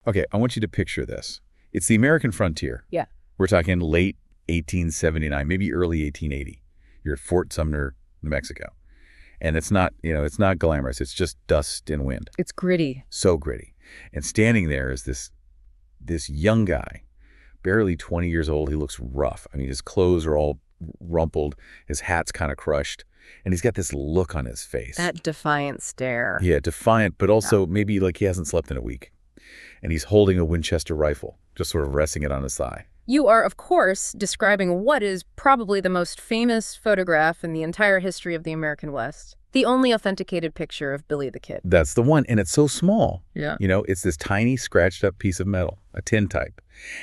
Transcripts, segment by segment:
Okay, I want you to picture this. It's the American frontier. Yeah. We're talking late 1879, maybe early 1880. You're at Fort Sumner, New Mexico. And it's not, it's not glamorous. It's just dust and wind. It's gritty. So gritty. And standing there is this young guy, barely 20 years old. He looks rough. I mean, his clothes are all rumpled. His hat's kind of crushed. And he's got this look on his face. That defiant stare. Yeah, defiant, but also maybe like he hasn't slept in a week. And he's holding a Winchester rifle, just sort of resting it on his thigh. You are, of course, describing what is probably the most famous photograph in the entire history of the American West. The only authenticated picture of Billy the Kid. That's the one, and it's so small. Yeah. It's this tiny, scratched-up piece of metal, a tintype.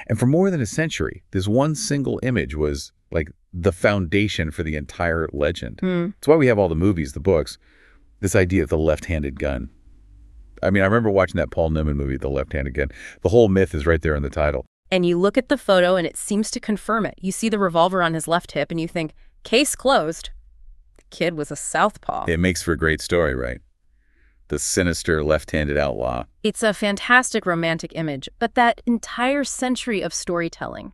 And for more than a century, this one single image was like the foundation for the entire legend. That's why we have all the movies, the books, this idea of the left-handed gun. I mean, I remember watching that Paul Newman movie, The Left-Handed Gun. The whole myth is right there in the title. And you look at the photo and it seems to confirm it. You see the revolver on his left hip and you think, case closed. The kid was a southpaw. It makes for a great story, right? The sinister left-handed outlaw. It's a fantastic romantic image, but that entire century of storytelling,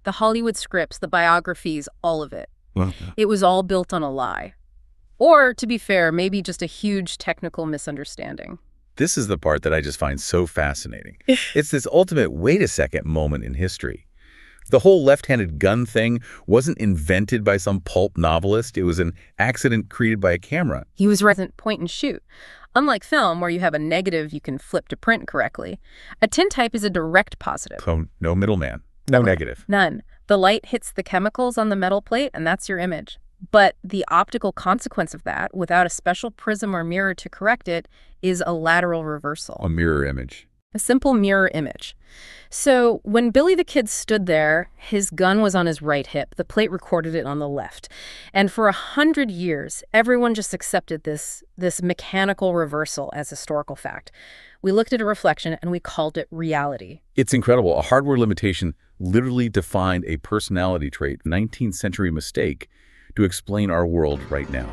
the Hollywood scripts, the biographies, all of it, it was all built on a lie. Or, to be fair, maybe just a huge technical misunderstanding. This is the part that I just find so fascinating. It's this ultimate wait a second moment in history. The whole left-handed gun thing wasn't invented by some pulp novelist. It was an accident created by a camera. He was resident point and shoot. Unlike film, where you have a negative you can flip to print correctly, a tintype is a direct positive. So no middleman, no negative. None. The light hits the chemicals on the metal plate, and that's your image. But the optical consequence of that, without a special prism or mirror to correct it, is a lateral reversal. A mirror image. A simple mirror image. So when Billy the Kid stood there, his gun was on his right hip. The plate recorded it on the left. And for 100 years, everyone just accepted this mechanical reversal as historical fact. We looked at a reflection and we called it reality. It's incredible. A hardware limitation literally defined a personality trait, 19th century mistake, to explain our world right now.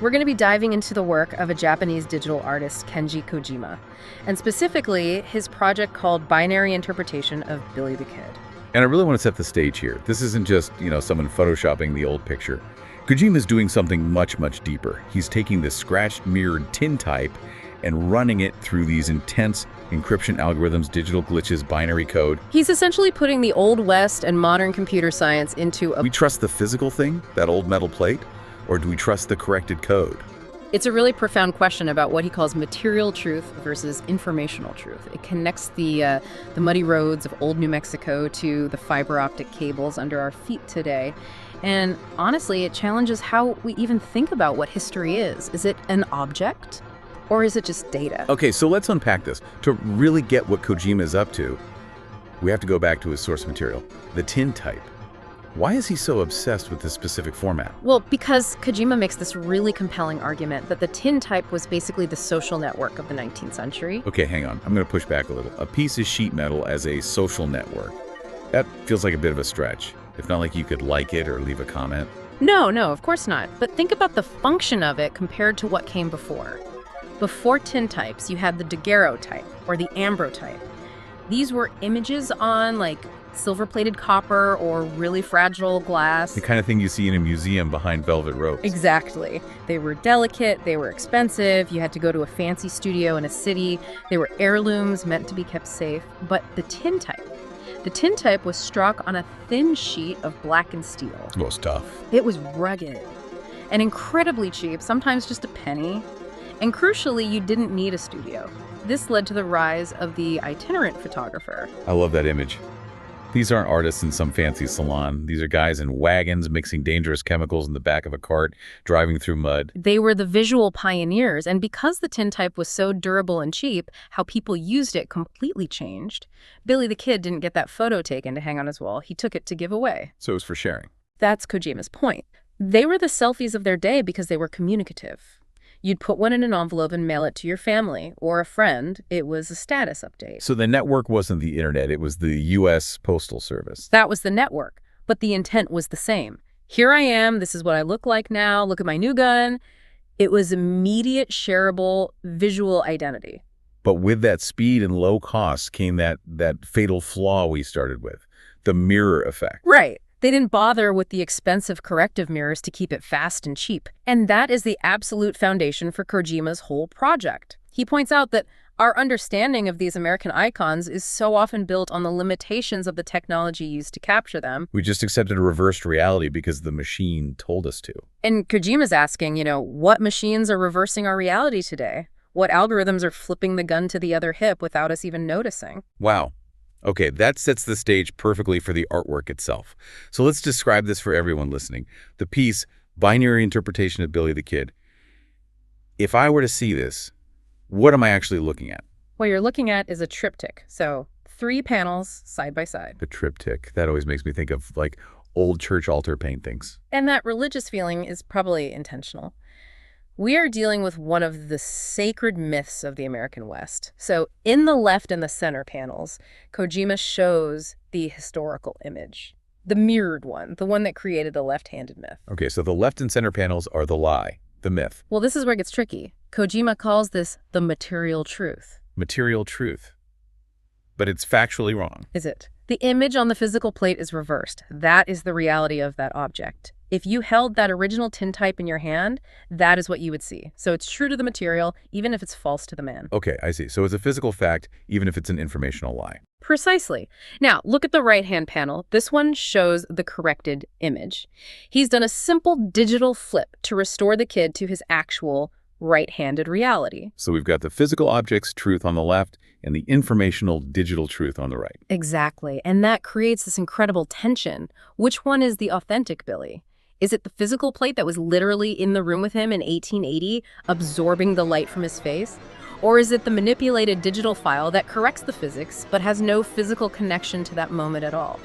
We're going to be diving into the work of a Japanese digital artist, Kenji Kojima, and specifically his project called Binary Interpretation of Billy the Kid. And I really want to set the stage here. This isn't just, someone photoshopping the old picture. Kojima's doing something much, much deeper. He's taking this scratched, mirrored tintype and running it through these intense encryption algorithms, digital glitches, binary code. He's essentially putting the Old West and modern computer science into a... We trust the physical thing, that old metal plate, or do we trust the corrected code? It's a really profound question about what he calls material truth versus informational truth. It connects the muddy roads of old New Mexico to the fiber optic cables under our feet today. And honestly, it challenges how we even think about what history is. Is it an object? Or is it just data? Okay, so let's unpack this. To really get what Kojima is up to, we have to go back to his source material, the tintype. Why is he so obsessed with this specific format? Well, because Kojima makes this really compelling argument that the tintype was basically the social network of the 19th century. Okay, hang on. I'm going to push back a little. A piece of sheet metal as a social network. That feels like a bit of a stretch. It's not like you could like it or leave a comment. No, of course not. But think about the function of it compared to what came before. Before tintypes, you had the daguerreotype or the ambrotype. These were images on silver-plated copper or really fragile glass. The kind of thing you see in a museum behind velvet ropes. Exactly. They were delicate, they were expensive, you had to go to a fancy studio in a city, they were heirlooms meant to be kept safe. But the tintype was struck on a thin sheet of blackened steel. Well, it's tough. It was rugged and incredibly cheap, sometimes just a penny. And crucially, you didn't need a studio. This led to the rise of the itinerant photographer. I love that image. These aren't artists in some fancy salon. These are guys in wagons mixing dangerous chemicals in the back of a cart, driving through mud. They were the visual pioneers, and because the tintype was so durable and cheap, how people used it completely changed. Billy the Kid didn't get that photo taken to hang on his wall. He took it to give away. So it was for sharing. That's Kojima's point. They were the selfies of their day because they were communicative. You'd put one in an envelope and mail it to your family or a friend. It was a status update. So the network wasn't the internet, it was the U.S. Postal Service. That was the network, but the intent was the same. Here I am, this is what I look like now, look at my new gun. It was immediate, shareable, visual identity. But with that speed and low cost came that fatal flaw we started with, the mirror effect. Right. They didn't bother with the expensive corrective mirrors to keep it fast and cheap. And that is the absolute foundation for Kojima's whole project. He points out that our understanding of these American icons is so often built on the limitations of the technology used to capture them. We just accepted a reversed reality because the machine told us to. And Kojima's asking, what machines are reversing our reality today? What algorithms are flipping the gun to the other hip without us even noticing? Wow. Okay, that sets the stage perfectly for the artwork itself. So let's describe this for everyone listening. The piece, Binary Interpretation of Billy the Kid. If I were to see this, what am I actually looking at? What you're looking at is a triptych. So 3 panels side by side. A triptych. That always makes me think of like old church altar paintings. And that religious feeling is probably intentional. We are dealing with one of the sacred myths of the American West. So in the left and the center panels, Kojima shows the historical image, the mirrored one, the one that created the left-handed myth. Okay, so the left and center panels are the lie, the myth. Well, this is where it gets tricky. Kojima calls this the material truth. Material truth. But it's factually wrong. Is it? The image on the physical plate is reversed. That is the reality of that object. If you held that original tintype in your hand, that is what you would see. So it's true to the material, even if it's false to the man. Okay, I see. So it's a physical fact, even if it's an informational lie. Precisely. Now, look at the right-hand panel. This one shows the corrected image. He's done a simple digital flip to restore the kid to his actual right-handed reality. So we've got the physical object's truth on the left and the informational digital truth on the right. Exactly. And that creates this incredible tension. Which one is the authentic Billy? Is it the physical plate that was literally in the room with him in 1880, absorbing the light from his face? Or is it the manipulated digital file that corrects the physics, but has no physical connection to that moment at all?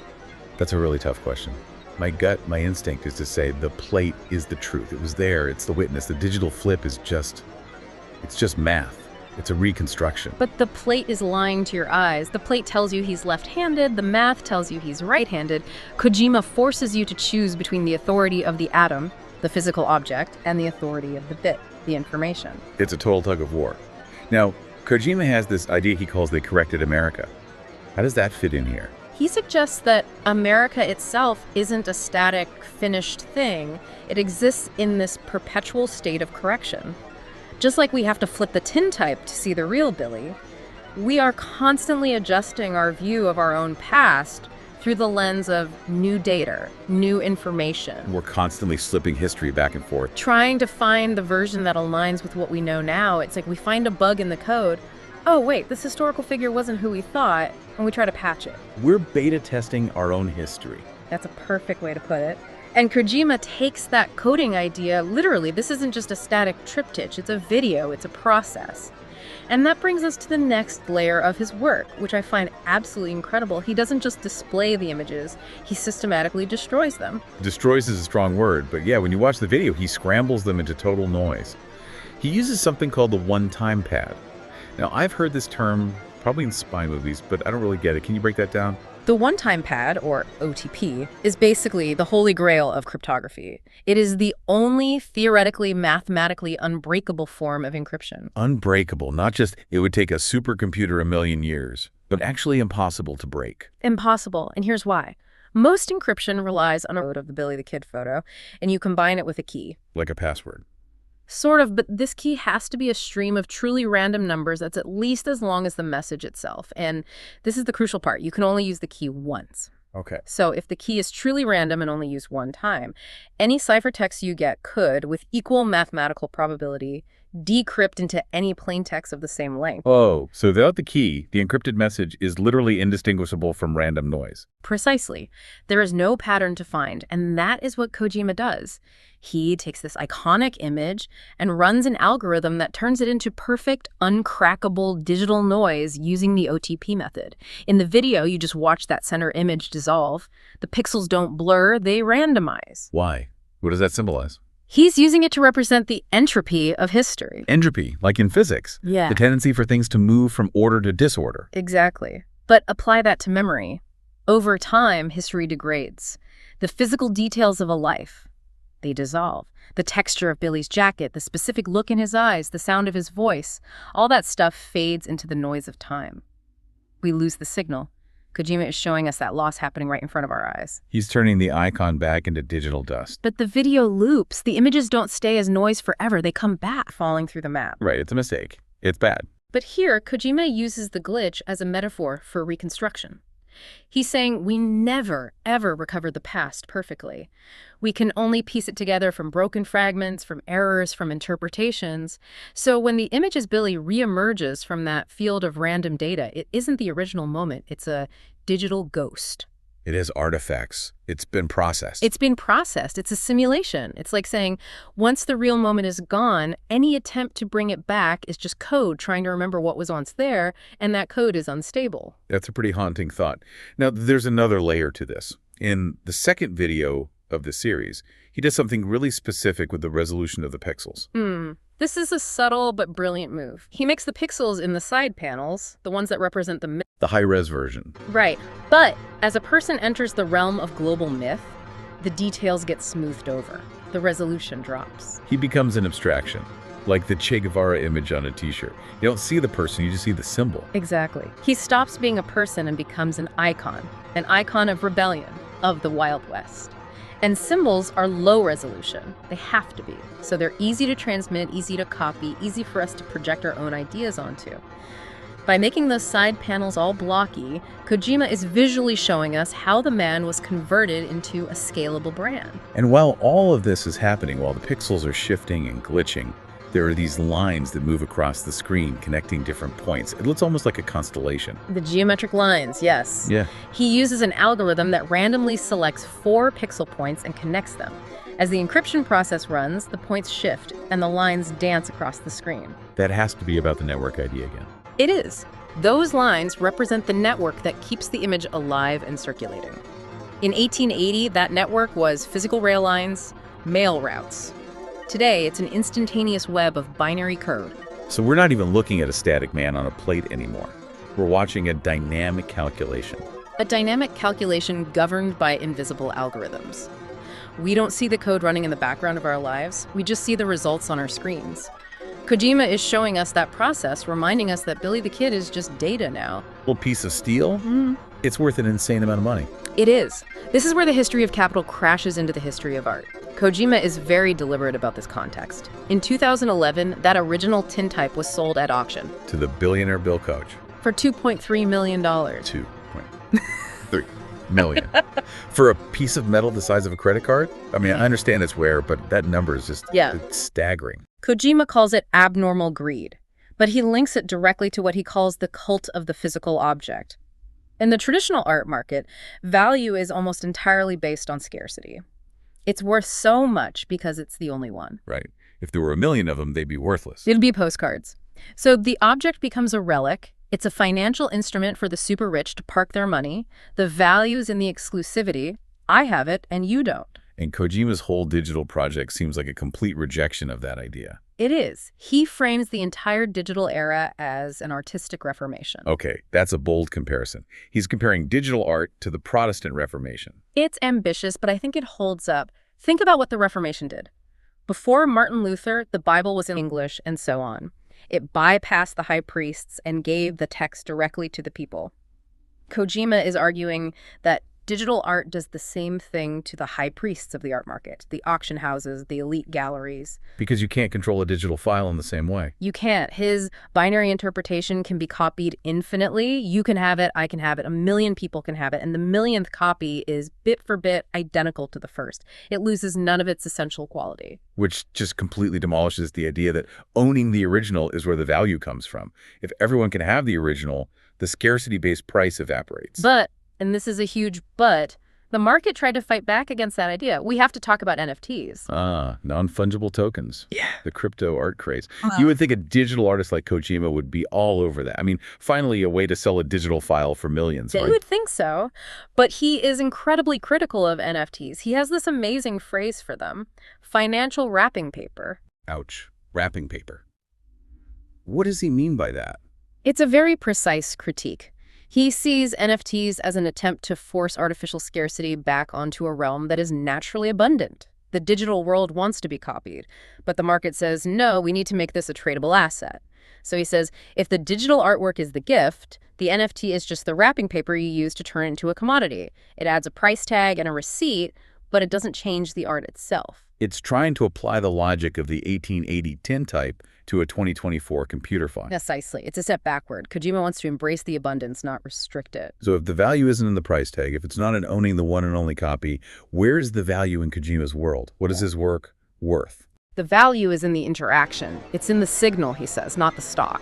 That's a really tough question. My gut, my instinct is to say the plate is the truth. It was there. It's the witness. The digital flip is just math. It's a reconstruction. But the plate is lying to your eyes. The plate tells you he's left-handed. The math tells you he's right-handed. Kojima forces you to choose between the authority of the atom, the physical object, and the authority of the bit, the information. It's a total tug of war. Now, Kojima has this idea he calls the corrected America. How does that fit in here? He suggests that America itself isn't a static, finished thing. It exists in this perpetual state of correction. Just like we have to flip the tintype to see the real Billy, we are constantly adjusting our view of our own past through the lens of new data, new information. We're constantly slipping history back and forth. Trying to find the version that aligns with what we know now. It's like we find a bug in the code. Oh, wait, this historical figure wasn't who we thought, and we try to patch it. We're beta testing our own history. That's a perfect way to put it. And Kojima takes that coding idea literally. This isn't just a static triptych. It's a video. It's a process. And that brings us to the next layer of his work, which I find absolutely incredible. He doesn't just display the images. He systematically destroys them. Destroys is a strong word, but yeah, when you watch the video, he scrambles them into total noise. He uses something called the one-time pad. Now, I've heard this term probably in spy movies, but I don't really get it. Can you break that down? The one-time pad, or OTP, is basically the holy grail of cryptography. It is the only theoretically, mathematically unbreakable form of encryption. Unbreakable, not just it would take a supercomputer a million years, but actually impossible to break. Impossible, and here's why. Most encryption relies on a photo of the Billy the Kid photo, and you combine it with a key. Like a password. Sort of, but this key has to be a stream of truly random numbers that's at least as long as the message itself. And this is the crucial part. You can only use the key once. Okay. So if the key is truly random and only used one time, any ciphertext you get could, with equal mathematical probability, decrypt into any plain text of the same length. Oh, so without the key, the encrypted message is literally indistinguishable from random noise. Precisely. There is no pattern to find, and that is what Kojima does. He takes this iconic image and runs an algorithm that turns it into perfect, uncrackable digital noise using the OTP method. In the video, you just watch that center image dissolve. The pixels don't blur, they randomize. Why? What does that symbolize? He's using it to represent the entropy of history. Entropy, like in physics. Yeah. The tendency for things to move from order to disorder. Exactly. But apply that to memory. Over time, history degrades. The physical details of a life, they dissolve. The texture of Billy's jacket, the specific look in his eyes, the sound of his voice, all that stuff fades into the noise of time. We lose the signal. Kojima is showing us that loss happening right in front of our eyes. He's turning the icon back into digital dust. But the video loops. The images don't stay as noise forever. They come back, falling through the map. Right, it's a mistake. It's bad. But here, Kojima uses the glitch as a metaphor for reconstruction. He's saying we never, ever recover the past perfectly. We can only piece it together from broken fragments, from errors, from interpretations. So when the image as Billy reemerges from that field of random data, it isn't the original moment. It's a digital ghost. It has artifacts. It's been processed. It's been processed. It's a simulation. It's like saying, once the real moment is gone, any attempt to bring it back is just code trying to remember what was once there, and that code is unstable. That's a pretty haunting thought. Now, there's another layer to this. In the second video of the series, he does something really specific with the resolution of the pixels. This is a subtle but brilliant move. He makes the pixels in the side panels, the ones that represent the high-res version. Right. But as a person enters the realm of global myth, the details get smoothed over. The resolution drops. He becomes an abstraction, like the Che Guevara image on a t-shirt. You don't see the person, you just see the symbol. Exactly. He stops being a person and becomes an icon of rebellion, of the Wild West. And symbols are low resolution. They have to be. So they're easy to transmit, easy to copy, easy for us to project our own ideas onto. By making those side panels all blocky, Kojima is visually showing us how the man was converted into a scalable brand. And while all of this is happening, while the pixels are shifting and glitching, there are these lines that move across the screen, connecting different points. It looks almost like a constellation. The geometric lines, yes. Yeah. He uses an algorithm that randomly selects 4 pixel points and connects them. As the encryption process runs, the points shift and the lines dance across the screen. That has to be about the network idea again. It is. Those lines represent the network that keeps the image alive and circulating. In 1880, that network was physical rail lines, mail routes. Today, it's an instantaneous web of binary code. So we're not even looking at a static man on a plate anymore. We're watching a dynamic calculation. A dynamic calculation governed by invisible algorithms. We don't see the code running in the background of our lives. We just see the results on our screens. Kojima is showing us that process, reminding us that Billy the Kid is just data now. A little piece of steel? It's worth an insane amount of money. It is. This is where the history of capital crashes into the history of art. Kojima is very deliberate about this context. In 2011, that original tintype was sold at auction. To the billionaire Bill Koch. For $2.3 million. 2.3 million. For a piece of metal the size of a credit card? I mean, I understand it's rare, but that number is just it's staggering. Kojima calls it abnormal greed, but he links it directly to what he calls the cult of the physical object. In the traditional art market, value is almost entirely based on scarcity. It's worth so much because it's the only one. Right. If there were a million of them, they'd be worthless. It'd be postcards. So the object becomes a relic. It's a financial instrument for the super rich to park their money. The value is in the exclusivity. I have it and you don't. And Kojima's whole digital project seems like a complete rejection of that idea. It is. He frames the entire digital era as an artistic reformation. Okay, that's a bold comparison. He's comparing digital art to the Protestant Reformation. It's ambitious, but I think it holds up. Think about what the Reformation did. Before Martin Luther, the Bible was in English and so on. It bypassed the high priests and gave the text directly to the people. Kojima is arguing that digital art does the same thing to the high priests of the art market, the auction houses, the elite galleries. Because you can't control a digital file in the same way. You can't. His binary interpretation can be copied infinitely. You can have it, I can have it, 1 million people can have it, and the millionth copy is bit for bit identical to the first. It loses none of its essential quality. Which just completely demolishes the idea that owning the original is where the value comes from. If everyone can have the original, the scarcity-based price evaporates. But, and this is a huge but, the market tried to fight back against that idea. We have to talk about NFTs. Non-fungible tokens. Yeah. The crypto art craze. You would think a digital artist like Kojima would be all over that. I mean, finally a way to sell a digital file for millions. You would think so. But he is incredibly critical of NFTs. He has this amazing phrase for them. Financial wrapping paper. Ouch. Wrapping paper. What does he mean by that? It's a very precise critique. He sees NFTs as an attempt to force artificial scarcity back onto a realm that is naturally abundant. The digital world wants to be copied, but the market says, no, we need to make this a tradable asset. So he says, if the digital artwork is the gift, the NFT is just the wrapping paper you use to turn it into a commodity. It adds a price tag and a receipt, but it doesn't change the art itself. It's trying to apply the logic of the 1880 tintype to a 2024 computer file. Precisely. It's a step backward. Kojima wants to embrace the abundance, not restrict it. So if the value isn't in the price tag, if it's not in owning the one and only copy, where's the value in Kojima's world? What is his work worth? The value is in the interaction. It's in the signal, he says, not the stock.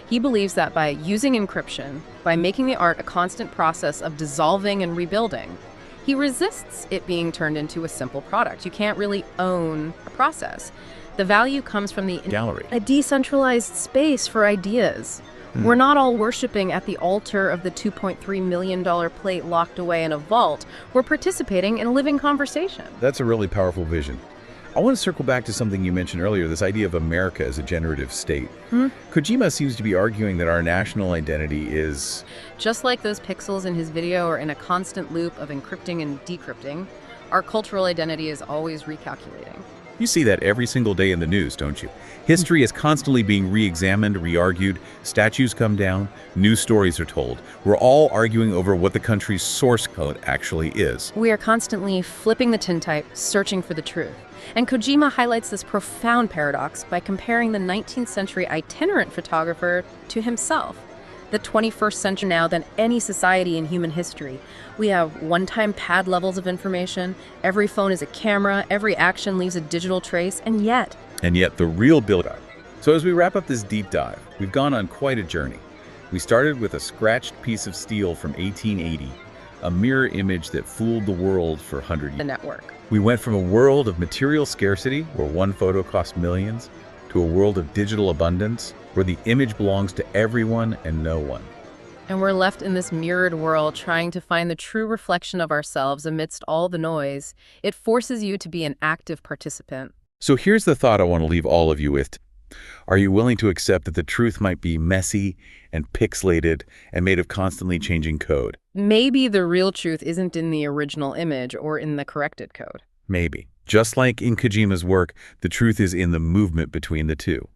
He believes that by using encryption, by making the art a constant process of dissolving and rebuilding, he resists it being turned into a simple product. You can't really own a process. The value comes from the gallery, a decentralized space for ideas. We're not all worshiping at the altar of the $2.3 million plate locked away in a vault. We're participating in a living conversation. That's a really powerful vision. I want to circle back to something you mentioned earlier, this idea of America as a generative state. Kojima seems to be arguing that our national identity is... Just like those pixels in his video are in a constant loop of encrypting and decrypting, our cultural identity is always recalculating. You see that every single day in the news, don't you? History is constantly being re-examined, re-argued, statues come down, new stories are told. We're all arguing over what the country's source code actually is. We are constantly flipping the tintype, searching for the truth. And Kojima highlights this profound paradox by comparing the 19th century itinerant photographer to himself. The 21st century now than any society in human history. We have one-time pad levels of information, every phone is a camera, every action leaves a digital trace, and yet the real build-up. So as we wrap up this deep dive, we've gone on quite a journey. We started with a scratched piece of steel from 1880, a mirror image that fooled the world for 100 years. The network. We went from a world of material scarcity, where one photo cost millions, to a world of digital abundance, where the image belongs to everyone and no one. And we're left in this mirrored world trying to find the true reflection of ourselves amidst all the noise. It forces you to be an active participant. So here's the thought I want to leave all of you with. Are you willing to accept that the truth might be messy and pixelated and made of constantly changing code? Maybe the real truth isn't in the original image or in the corrected code. Maybe. Just like in Kojima's work, the truth is in the movement between the two.